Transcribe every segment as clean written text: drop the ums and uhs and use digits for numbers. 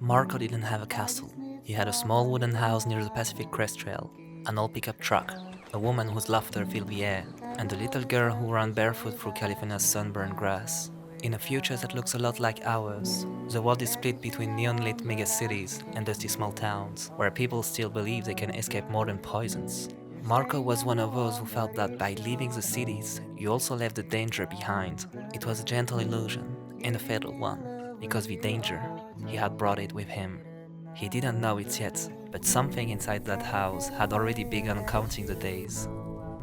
Marco didn't have a castle. He had a small wooden house near the Pacific Crest Trail, an old pickup truck, a woman whose laughter filled the air, and a little girl who ran barefoot through California's sunburned grass. In a future that looks a lot like ours, the world is split between neon-lit megacities and dusty small towns, where people still believe they can escape modern poisons. Marco was one of those who felt that by leaving the cities, you also left the danger behind. It was a gentle illusion, and a fatal one, because the danger, he had brought it with him. He didn't know it yet, but something inside that house had already begun counting the days.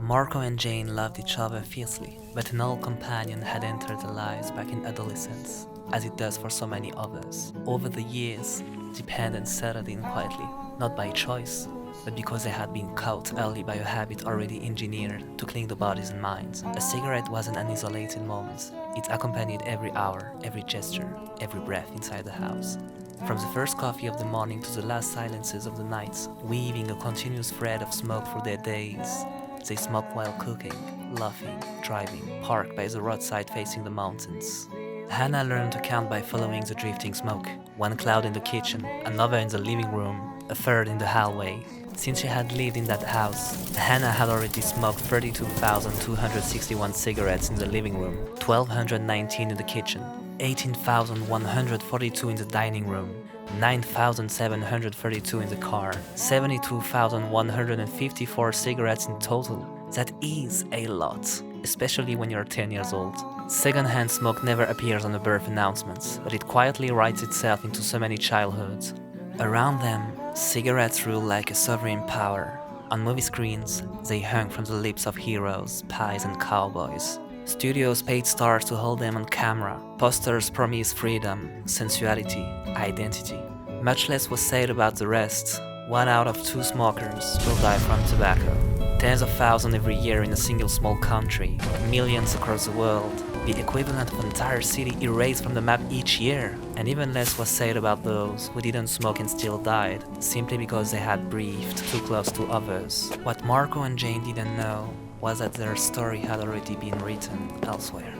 Marco and Jane loved each other fiercely, but an old companion had entered their lives back in adolescence, as it does for so many others. Over the years, dependence settled in quietly, not by choice, but because they had been caught early by a habit already engineered to cling the bodies and minds. A cigarette wasn't an isolated moment. It accompanied every hour, every gesture, every breath inside the house. From the first coffee of the morning to the last silences of the night, weaving a continuous thread of smoke through their days. They smoked while cooking, laughing, driving, parked by the roadside facing the mountains. Hannah learned to count by following the drifting smoke. One cloud in the kitchen, another in the living room, a third in the hallway. Since she had lived in that house, Hannah had already smoked 32,261 cigarettes in the living room, 1,219 in the kitchen, 18,142 in the dining room, 9,732 in the car, 72,154 cigarettes in total. That is a lot, especially when you're 10 years old. Secondhand smoke never appears on the birth announcements, but it quietly writes itself into so many childhoods. Around them, cigarettes rule like a sovereign power. On movie screens, they hung from the lips of heroes, spies and cowboys. Studios paid stars to hold them on camera. Posters promised freedom, sensuality, identity. Much less was said about the rest. 1 out of 2 smokers will die from tobacco. Tens of thousands every year in a single small country. Millions across the world. The equivalent of an entire city erased from the map each year. And even less was said about those who didn't smoke and still died, simply because they had breathed too close to others. What Marco and Jane didn't know was that their story had already been written elsewhere.